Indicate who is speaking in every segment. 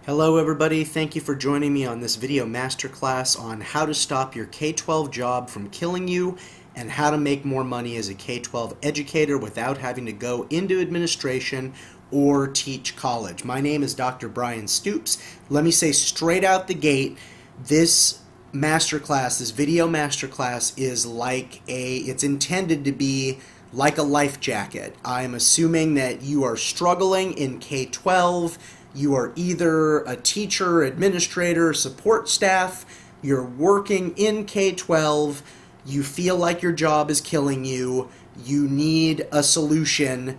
Speaker 1: Hello everybody, thank you for joining me on this video masterclass on how to stop your K12 job from killing you and how to make more money as a K12 educator without having to go into administration or teach college. My name is Dr. Brian Stoops. Let me say straight out the gate, this masterclass, this video masterclass is it's intended to be like a life jacket. I'm assuming that you are struggling in K12. You are either a teacher, administrator, support staff, you're working in K12, you feel like your job is killing you, you need a solution,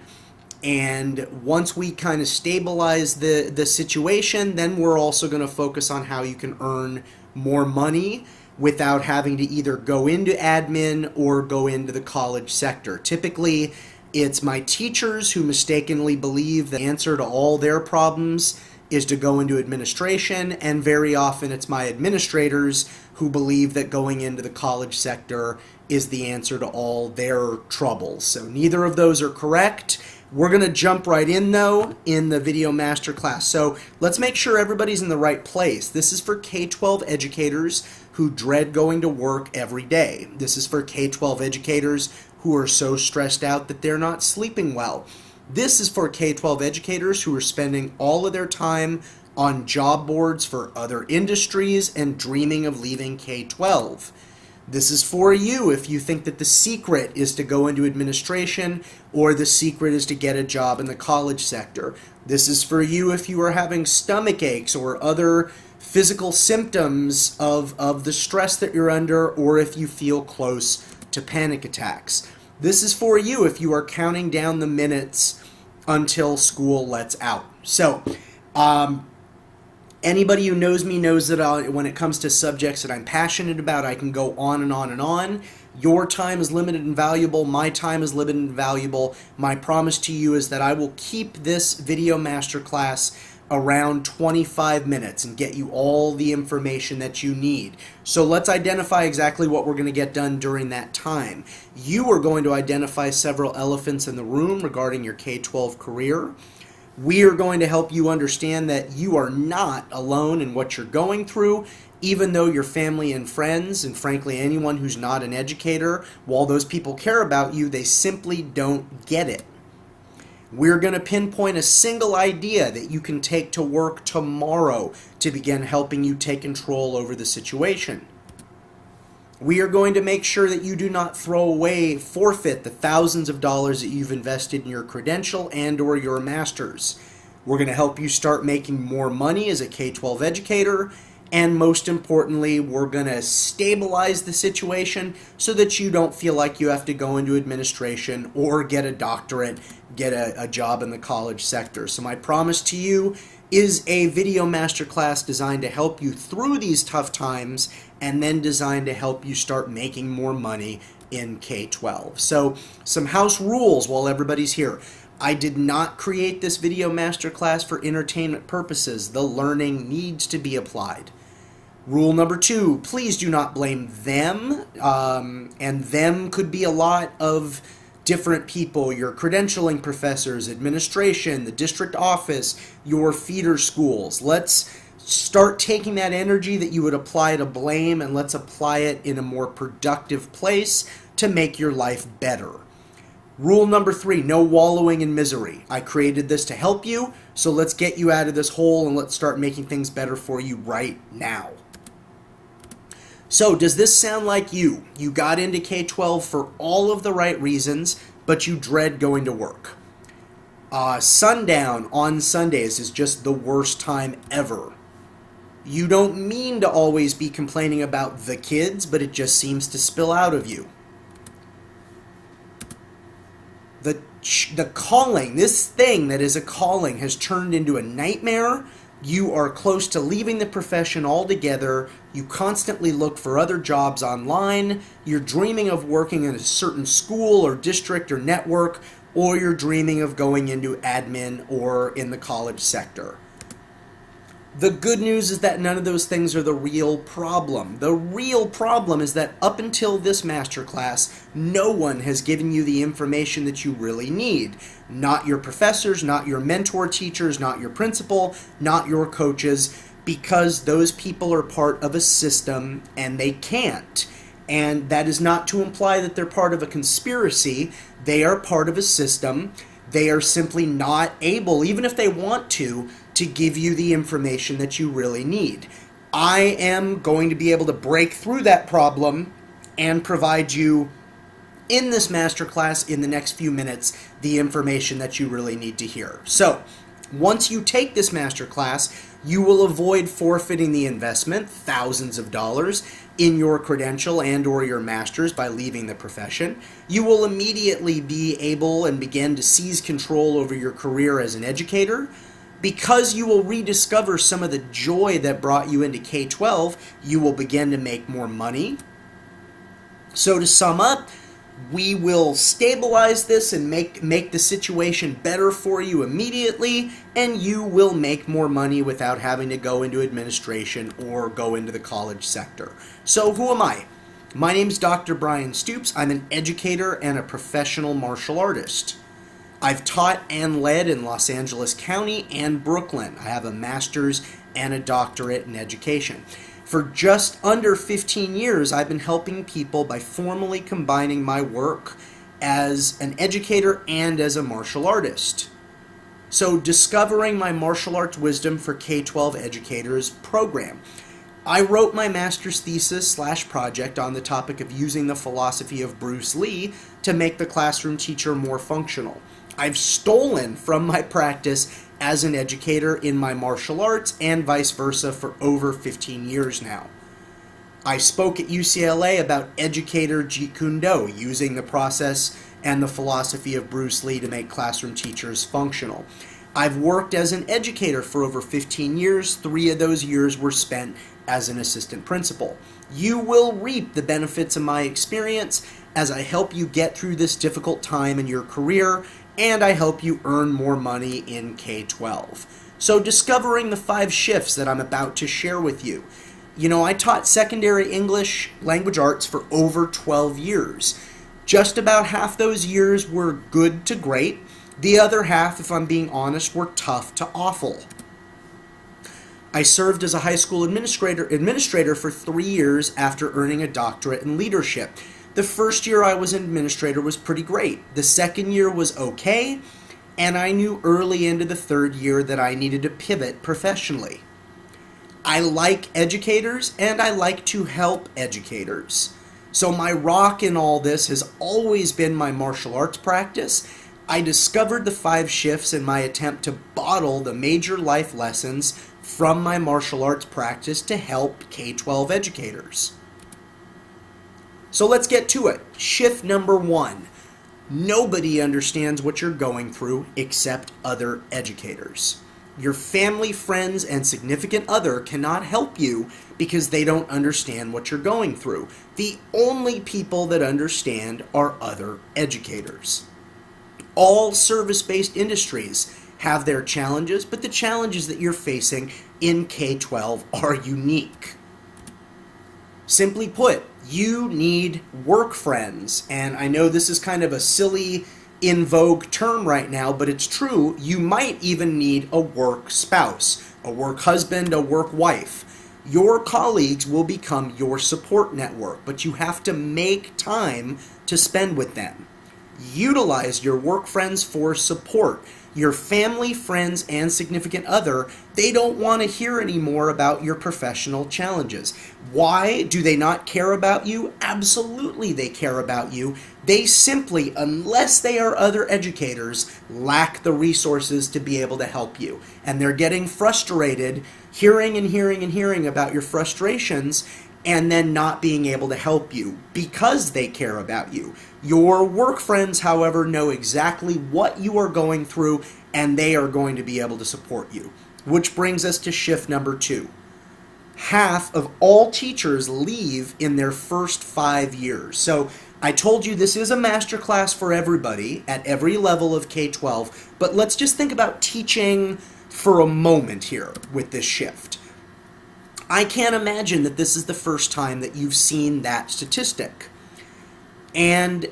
Speaker 1: and once we kind of stabilize the situation, then we're also going to focus on how you can earn more money without having to either go into admin or go into the college sector. Typically, it's my teachers who mistakenly believe the answer to all their problems is to go into administration, and very often it's my administrators who believe that going into the college sector is the answer to all their troubles. So neither of those are correct. We're going to jump right in though in the video masterclass. So let's make sure everybody's in the right place. This is for K-12 educators who dread going to work every day. This is for K-12 educators who are so stressed out that they're not sleeping well. This is for K-12 educators who are spending all of their time on job boards for other industries and dreaming of leaving K-12. This is for you if you think that the secret is to go into administration or the secret is to get a job in the college sector. This is for you if you are having stomach aches or other physical symptoms of the stress that you're under, or if you feel close to panic attacks. This is for you if you are counting down the minutes until school lets out. So, anybody who knows me knows that when it comes to subjects that I'm passionate about, I can go on and on and on. Your time is limited and valuable. My time is limited and valuable. My promise to you is that I will keep this video masterclass around 25 minutes and get you all the information that you need. So let's identify exactly what we're going to get done during that time. You are going to identify several elephants in the room regarding your K-12 career. We are going to help you understand that you are not alone in what you're going through, even though your family and friends, and frankly anyone who's not an educator, while those people care about you, they simply don't get it. We're going to pinpoint a single idea that you can take to work tomorrow to begin helping you take control over the situation. We are going to make sure that you do not forfeit the thousands of dollars that you've invested in your credential and or your master's. We're going to help you start making more money as a K-12 educator, and most importantly, we're going to stabilize the situation so that you don't feel like you have to go into administration or get a doctorate, get a job in the college sector. So my promise to you is a video masterclass designed to help you through these tough times and then designed to help you start making more money in K-12. So some house rules while everybody's here. I did not create this video masterclass for entertainment purposes. The learning needs to be applied. Rule number 2, please do not blame them, and them could be a lot of different people, your credentialing professors, administration, the district office, your feeder schools. Let's start taking that energy that you would apply to blame and let's apply it in a more productive place to make your life better. Rule number 3, no wallowing in misery. I created this to help you, so let's get you out of this hole and let's start making things better for you right now. So does this sound like you? You got into K-12 for all of the right reasons, but you dread going to work. Sundown on Sundays is just the worst time ever. You don't mean to always be complaining about the kids, but it just seems to spill out of you. The calling, this thing that is a calling, has turned into a nightmare. You are close to leaving the profession altogether. You constantly look for other jobs online. You're dreaming of working in a certain school or district or network, or you're dreaming of going into admin or in the college sector. The good news is that none of those things are the real problem. The real problem is that up until this masterclass, no one has given you the information that you really need. Not your professors, not your mentor teachers, not your principal, not your coaches, because those people are part of a system and they can't. And that is not to imply that they're part of a conspiracy. They are part of a system. They are simply not able, even if they want to give you the information that you really need. I am going to be able to break through that problem and provide you in this masterclass in the next few minutes the information that you really need to hear. So, once you take this masterclass, you will avoid forfeiting the investment, thousands of dollars, in your credential and or your master's by leaving the profession. You will immediately be able and begin to seize control over your career as an educator. Because you will rediscover some of the joy that brought you into K12, you will begin to make more money. So to sum up, we will stabilize this and make the situation better for you immediately, and you will make more money without having to go into administration or go into the college sector. So who am I? My name is Dr. Brian Stoops. I'm an educator and a professional martial artist. I've taught and led in Los Angeles County and Brooklyn. I have a master's and a doctorate in education. For just under 15 years, I've been helping people by formally combining my work as an educator and as a martial artist. So, discovering my martial arts wisdom for K12 educators program. I wrote my master's thesis / project on the topic of using the philosophy of Bruce Lee to make the classroom teacher more functional. I've stolen from my practice as an educator in my martial arts and vice versa for over 15 years now. I spoke at UCLA about educator Jeet Kune Do, using the process and the philosophy of Bruce Lee to make classroom teachers functional. I've worked as an educator for over 15 years. 3 of those years were spent as an assistant principal. You will reap the benefits of my experience as I help you get through this difficult time in your career, and I help you earn more money in K12. So discovering the 5 shifts that I'm about to share with you. You know, I taught secondary English language arts for over 12 years. Just about half those years were good to great. The other half, if I'm being honest, were tough to awful. I served as a high school administrator for 3 years after earning a doctorate in leadership. The first year I was an administrator was pretty great. The second year was okay, and I knew early into the third year that I needed to pivot professionally. I like educators, and I like to help educators. So my rock in all this has always been my martial arts practice. I discovered the 5 shifts in my attempt to bottle the major life lessons from my martial arts practice to help K12 educators. So let's get to it. Shift number 1. Nobody understands what you're going through except other educators. Your family, friends, and significant other cannot help you because they don't understand what you're going through. The only people that understand are other educators. All service-based industries have their challenges, but the challenges that you're facing in K12 are unique. Simply put, you need work friends, and I know this is kind of a silly, in vogue term right now, but it's true. You might even need a work spouse, a work husband, a work wife. Your colleagues will become your support network, but you have to make time to spend with them. Utilize your work friends for support. Your family, friends, and significant other, they don't want to hear anymore about your professional challenges. Why do they not care about you? Absolutely they care about you. They simply, unless they are other educators, lack the resources to be able to help you. And they're getting frustrated hearing about your frustrations and then not being able to help you because they care about you. Your work friends, however, know exactly what you are going through, and they are going to be able to support you. Which brings us to shift number 2. Half of all teachers leave in their first 5 years. So I told you this is a masterclass for everybody at every level of K-12, but let's just think about teaching for a moment here with this shift. I can't imagine that this is the first time that you've seen that statistic. And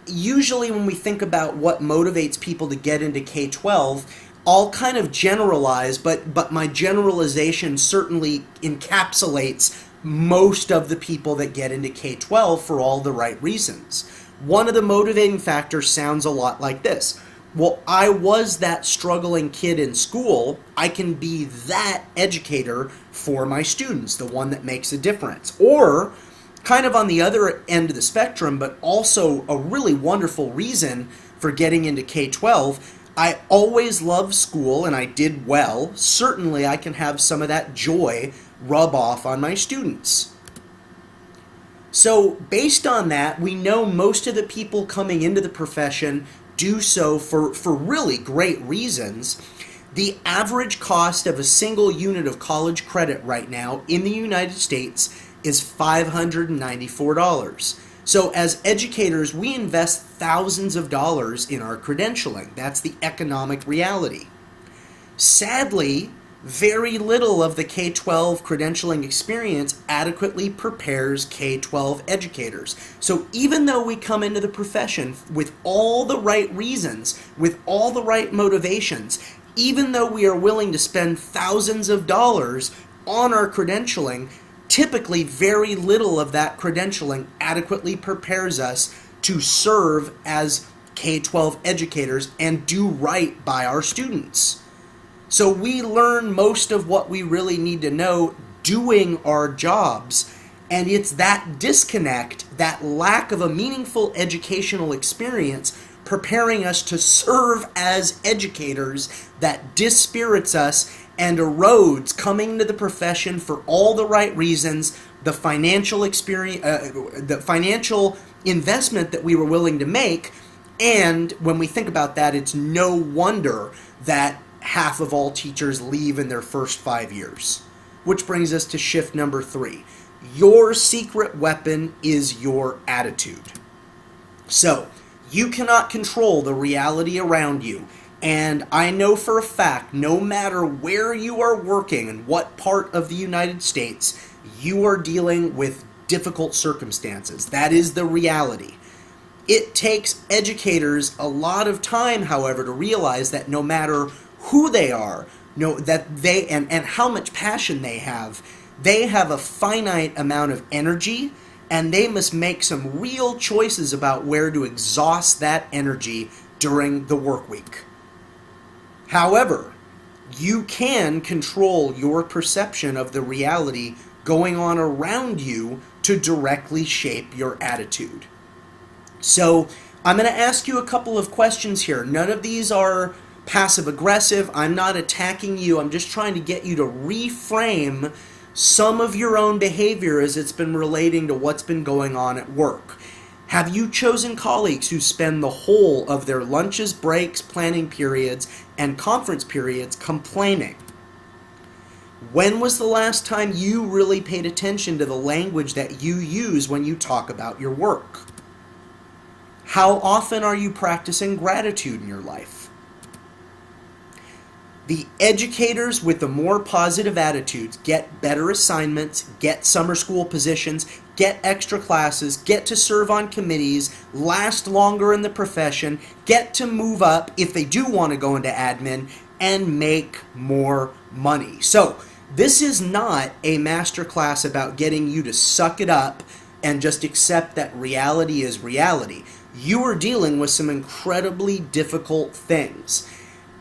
Speaker 1: usually when we think about what motivates people to get into K12, I'll kind of generalize, but my generalization certainly encapsulates most of the people that get into K12 for all the right reasons. One of the motivating factors sounds a lot like this. Well, I was that struggling kid in school. I can be that educator for my students, the one that makes a difference. Or, kind of on the other end of the spectrum, but also a really wonderful reason for getting into K12, I always loved school and I did well. Certainly I can have some of that joy rub off on my students. So based on that, we know most of the people coming into the profession do so for really great reasons. The average cost of a single unit of college credit right now in the United States is $594. So as educators, we invest thousands of dollars in our credentialing. That's the economic reality. Sadly, very little of the K-12 credentialing experience adequately prepares K-12 educators. So even though we come into the profession with all the right reasons, with all the right motivations, even though we are willing to spend thousands of dollars on our credentialing, typically very little of that credentialing adequately prepares us to serve as K-12 educators and do right by our students. So we learn most of what we really need to know doing our jobs, and it's that disconnect, that lack of a meaningful educational experience preparing us to serve as educators that dispirits us and erodes coming to the profession for all the right reasons, the financial experience, the financial investment that we were willing to make, and when we think about that, it's no wonder that half of all teachers leave in their first 5 years. Which brings us to shift number 3. Your secret weapon is your attitude. So, you cannot control the reality around you. And I know for a fact, no matter where you are working and what part of the United States, you are dealing with difficult circumstances. That is the reality. It takes educators a lot of time, however, to realize that no matter who they are, that they and how much passion they have a finite amount of energy, and they must make some real choices about where to exhaust that energy during the work week. However, you can control your perception of the reality going on around you to directly shape your attitude. So, I'm going to ask you a couple of questions here. None of these are passive-aggressive. I'm not attacking you. I'm just trying to get you to reframe some of your own behavior as it's been relating to what's been going on at work. Have you chosen colleagues who spend the whole of their lunches, breaks, planning periods, and conference periods complaining? When was the last time you really paid attention to the language that you use when you talk about your work? How often are you practicing gratitude in your life? The educators with the more positive attitudes get better assignments, get summer school positions, get extra classes, get to serve on committees, last longer in the profession, get to move up if they do want to go into admin, and make more money. So, this is not a masterclass about getting you to suck it up and just accept that reality is reality. You are dealing with some incredibly difficult things.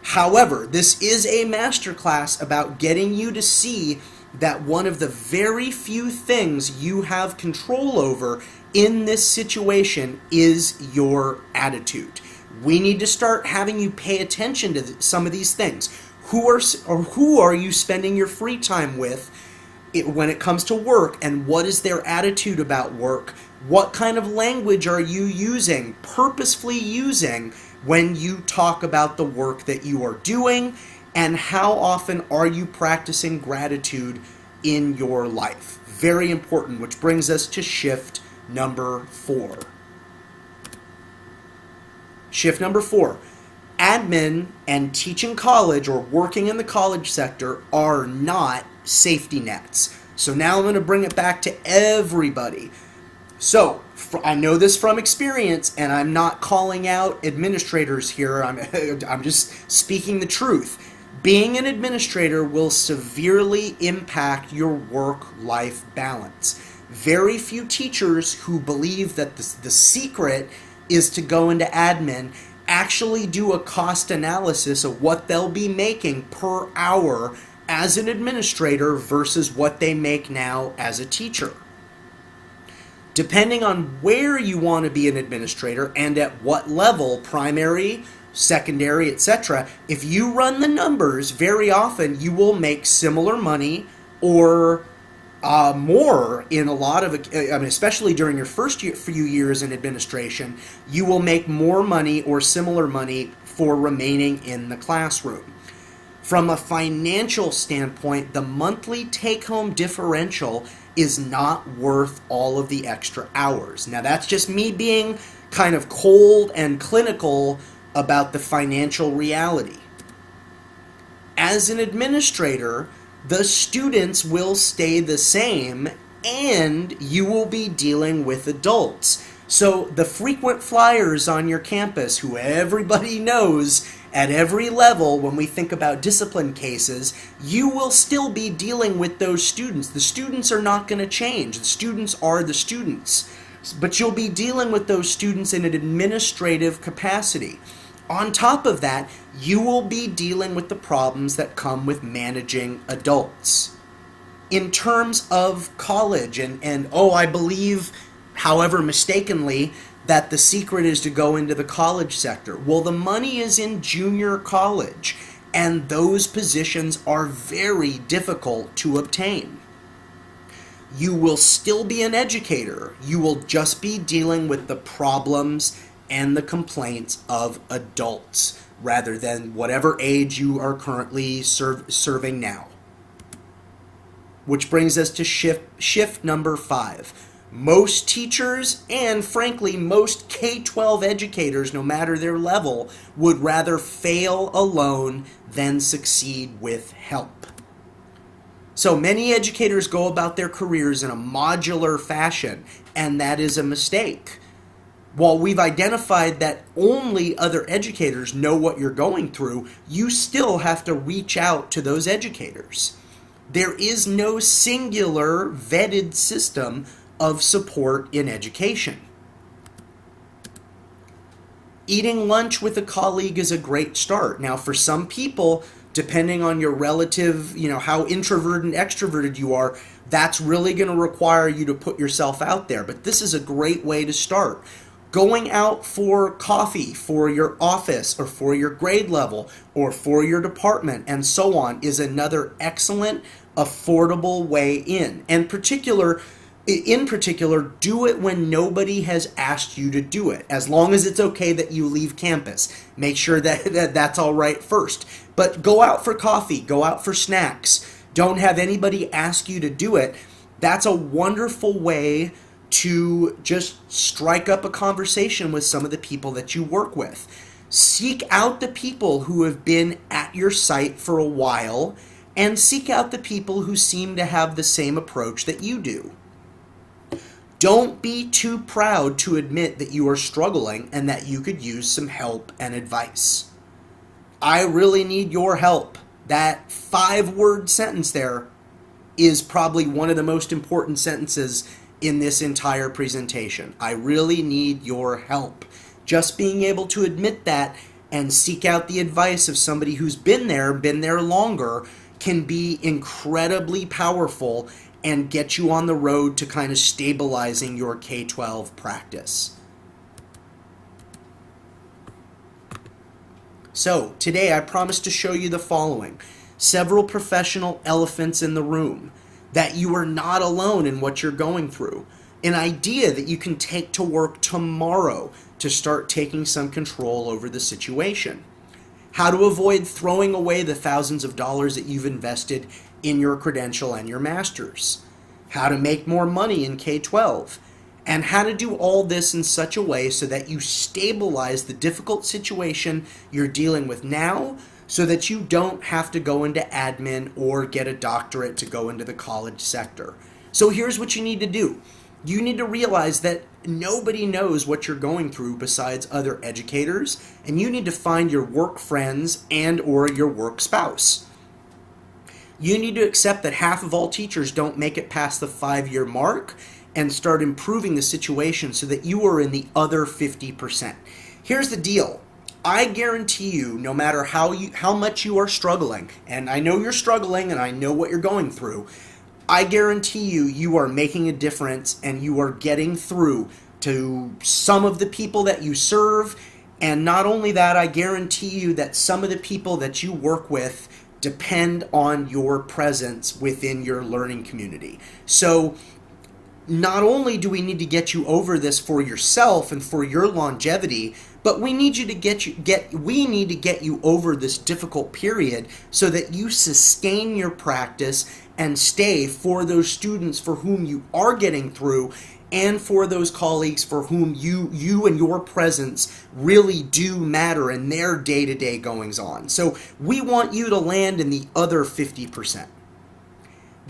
Speaker 1: However, this is a masterclass about getting you to see that one of the very few things you have control over in this situation is your attitude. We need to start having you pay attention to some of these things. Who are you spending your free time with when it comes to work, and what is their attitude about work? What kind of language are you using, purposefully using, when you talk about the work that you are doing, and how often are you practicing gratitude in your life? Very important, which brings us to shift number 4. Shift number 4. Admin and teaching college or working in the college sector are not safety nets. So now I'm going to bring it back to everybody. So I know this from experience, and I'm not calling out administrators here. I'm just speaking the truth. Being an administrator will severely impact your work-life balance. Very few teachers who believe that the secret is to go into admin actually do a cost analysis of what they'll be making per hour as an administrator versus what they make now as a teacher. Depending on where you want to be an administrator and at what level, primary, secondary, etc., if you run the numbers, very often you will make similar money or more in a lot of, especially during your first few years in administration, you will make more money or similar money for remaining in the classroom. From a financial standpoint, the monthly take-home differential is not worth all of the extra hours. Now, that's just me being kind of cold and clinical about the financial reality. As an administrator, the students will stay the same, and you will be dealing with adults. So the frequent flyers on your campus, who everybody knows at every level when we think about discipline cases, you will still be dealing with those students. The students are not going to change. The students are the students. But you'll be dealing with those students in an administrative capacity. On top of that, you will be dealing with the problems that come with managing adults. In terms of college, I believe, however mistakenly, that the secret is to go into the college sector. Well, the money is in junior college, and those positions are very difficult to obtain. You will still be an educator. You will just be dealing with the problems and the complaints of adults rather than whatever age you are currently serving now. Which brings us to shift number 5. Most teachers and, frankly, most K12 educators, no matter their level, would rather fail alone than succeed with help. So many educators go about their careers in a modular fashion, and that is a mistake. While we've identified that only other educators know what you're going through, you still have to reach out to those educators. There is no singular vetted system of support in education. Eating lunch with a colleague is a great start. Now, for some people, depending on your relative, how introverted and extroverted you are, that's really going to require you to put yourself out there. But this is a great way to start. Going out for coffee for your office or for your grade level or for your department and so on is another excellent, affordable way in. And in particular, do it when nobody has asked you to do it. As long as it's okay that you leave campus. Make sure that that's all right first. But go out for coffee, go out for snacks. Don't have anybody ask you to do it. That's a wonderful way to just strike up a conversation with some of the people that you work with. Seek out the people who have been at your site for a while, and seek out the people who seem to have the same approach that you do. Don't be too proud to admit that you are struggling and that you could use some help and advice. I really need your help. That 5-word sentence there is probably one of the most important sentences in this entire presentation. I really need your help. Just being able to admit that and seek out the advice of somebody who's been there longer, can be incredibly powerful and get you on the road to kind of stabilizing your K12 practice. So, today I promised to show you the following. Several professional elephants in the room. That you are not alone in what you're going through. An idea that you can take to work tomorrow to start taking some control over the situation. How to avoid throwing away the thousands of dollars that you've invested in your credential and your master's. How to make more money in K12. and how to do all this in such a way so that you stabilize the difficult situation you're dealing with now, so that you don't have to go into admin or get a doctorate to go into the college sector. So here's what you need to do. You need to realize that nobody knows what you're going through besides other educators, and you need to find your work friends and or your work spouse. You need to accept that half of all teachers don't make it past the 5-year mark, and start improving the situation so that you are in the other 50%. Here's the deal. I guarantee you, no matter how much you are struggling, and I know you're struggling and I know what you're going through, I guarantee you are making a difference and you are getting through to some of the people that you serve. And not only that, I guarantee you that some of the people that you work with depend on your presence within your learning community. So not only do we need to get you over this for yourself and for your longevity, but we need to get you over this difficult period so that you sustain your practice and stay for those students for whom you are getting through, and for those colleagues for whom you and your presence really do matter in their day-to-day goings on. So we want you to land in the other 50%.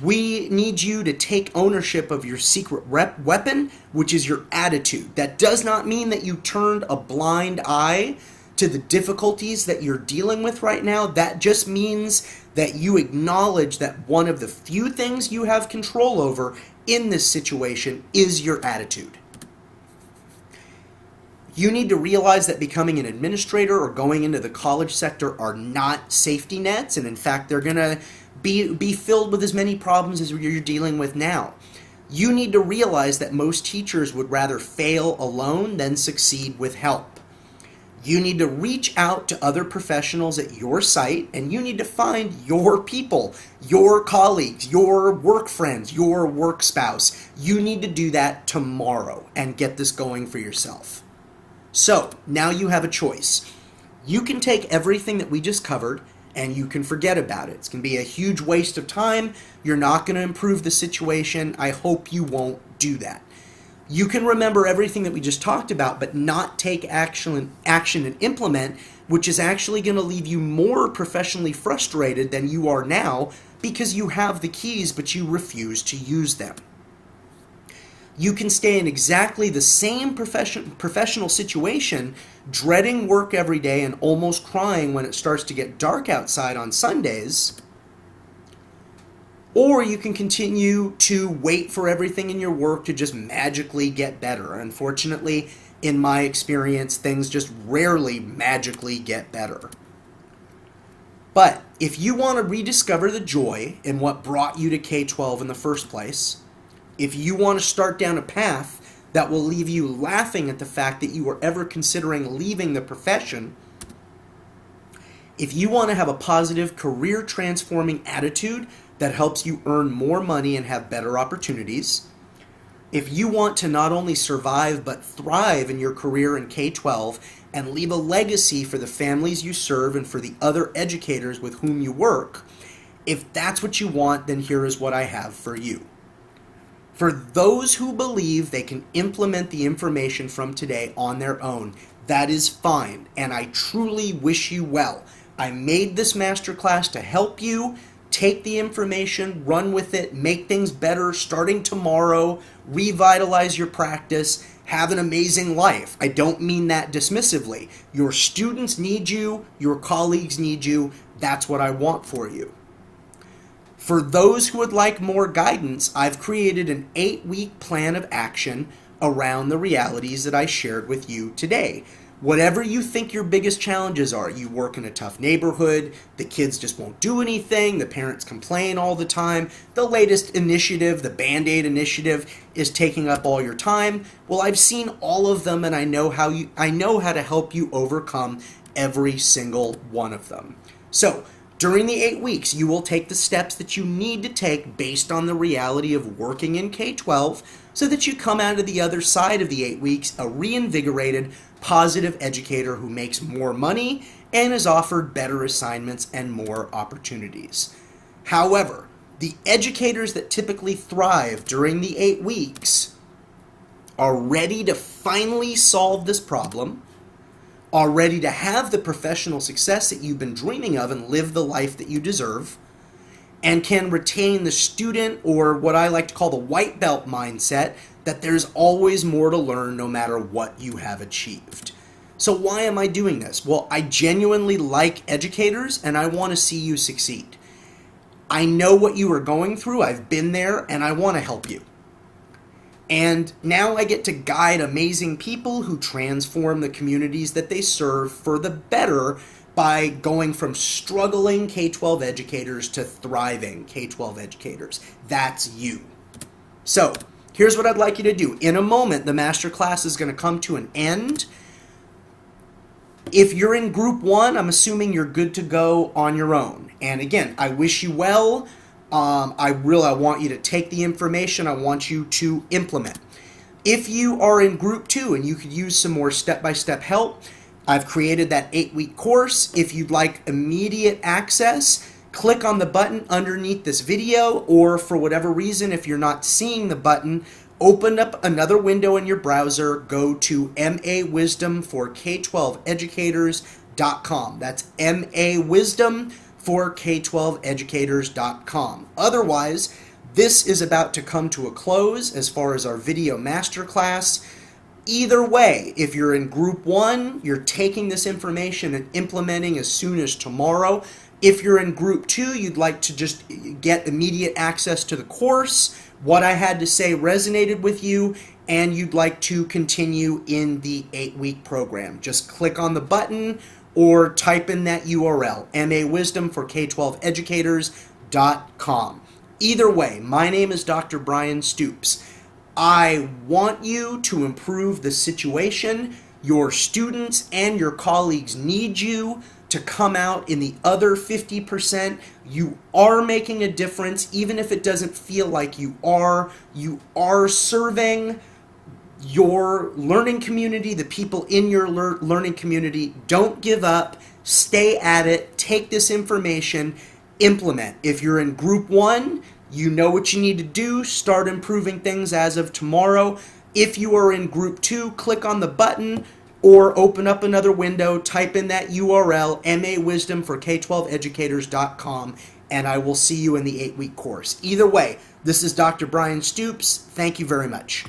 Speaker 1: We need you to take ownership of your secret weapon, which is your attitude. That does not mean that you turned a blind eye to the difficulties that you're dealing with right now. That just means that you acknowledge that one of the few things you have control over in this situation is your attitude. You need to realize that becoming an administrator or going into the college sector are not safety nets, and in fact, they're going to be filled with as many problems as you're dealing with now. You need to realize that most teachers would rather fail alone than succeed with help. You need to reach out to other professionals at your site, and you need to find your people, your colleagues, your work friends, your work spouse. You need to do that tomorrow and get this going for yourself. So now you have a choice. You can take everything that we just covered and you can forget about it. It's going to be a huge waste of time. You're not going to improve the situation. I hope you won't do that. You can remember everything that we just talked about, but not take action and implement, which is actually going to leave you more professionally frustrated than you are now, because you have the keys, but you refuse to use them. You can stay in exactly the same professional situation, dreading work every day and almost crying when it starts to get dark outside on Sundays. Or you can continue to wait for everything in your work to just magically get better. Unfortunately, in my experience, things just rarely magically get better. But if you want to rediscover the joy in what brought you to K12 in the first place, if you want to start down a path that will leave you laughing at the fact that you were ever considering leaving the profession, if you want to have a positive career transforming attitude that helps you earn more money and have better opportunities, if you want to not only survive but thrive in your career in K12 and leave a legacy for the families you serve and for the other educators with whom you work, if that's what you want, then here is what I have for you. For those who believe they can implement the information from today on their own, that is fine, and I truly wish you well. I made this masterclass to help you take the information, run with it, make things better starting tomorrow, revitalize your practice, have an amazing life. I don't mean that dismissively. Your students need you, your colleagues need you. That's what I want for you. For those who would like more guidance, I've created an 8-week plan of action around the realities that I shared with you today. Whatever you think your biggest challenges are, you work in a tough neighborhood, the kids just won't do anything, the parents complain all the time, the latest initiative, the Band-Aid initiative, is taking up all your time. Well, I've seen all of them, and I know how to help you overcome every single one of them. So, during the 8 weeks, you will take the steps that you need to take based on the reality of working in K12 so that you come out of the other side of the 8 weeks a reinvigorated, positive educator who makes more money and is offered better assignments and more opportunities. However, the educators that typically thrive during the 8 weeks are ready to finally solve this problem, are ready to have the professional success that you've been dreaming of and live the life that you deserve, and can retain the student, or what I like to call the white belt mindset, that there's always more to learn no matter what you have achieved. So why am I doing this? Well, I genuinely like educators and I want to see you succeed. I know what you are going through, I've been there, and I want to help you. And now I get to guide amazing people who transform the communities that they serve for the better by going from struggling K-12 educators to thriving K-12 educators. That's you. So here's what I'd like you to do. In a moment, the masterclass is going to come to an end. If you're in group 1, I'm assuming you're good to go on your own. And again, I wish you well. I want you to take the information. I want you to implement. If you are in group 2 and you could use some more step-by-step help, I've created that 8-week course. If you'd like immediate access, click on the button underneath this video, or for whatever reason, if you're not seeing the button, open up another window in your browser, go to mawisdomfork12educators.com. That's mawisdomfork12educators.com. Otherwise, this is about to come to a close as far as our video masterclass. Either way, if you're in group 1, you're taking this information and implementing as soon as tomorrow. If you're in group 2, you'd like to just get immediate access to the course, what I had to say resonated with you, and you'd like to continue in the 8-week program. Just click on the button or type in that URL, mawisdomfor12educators.com. Either way, my name is Dr. Brian Stoops. I want you to improve the situation. Your students and your colleagues need you to come out in the other 50%. You are making a difference, even if it doesn't feel like you are. You are serving your learning community, the people in your learning community. Don't give up. Stay at it. Take this information. Implement. If you're in group 1, you know what you need to do. Start improving things as of tomorrow. If you are in group 2, click on the button or open up another window, type in that URL, mawisdomfork12educators.com, and I will see you in the 8-week course. Either way, this is Dr. Brian Stoops. Thank you very much.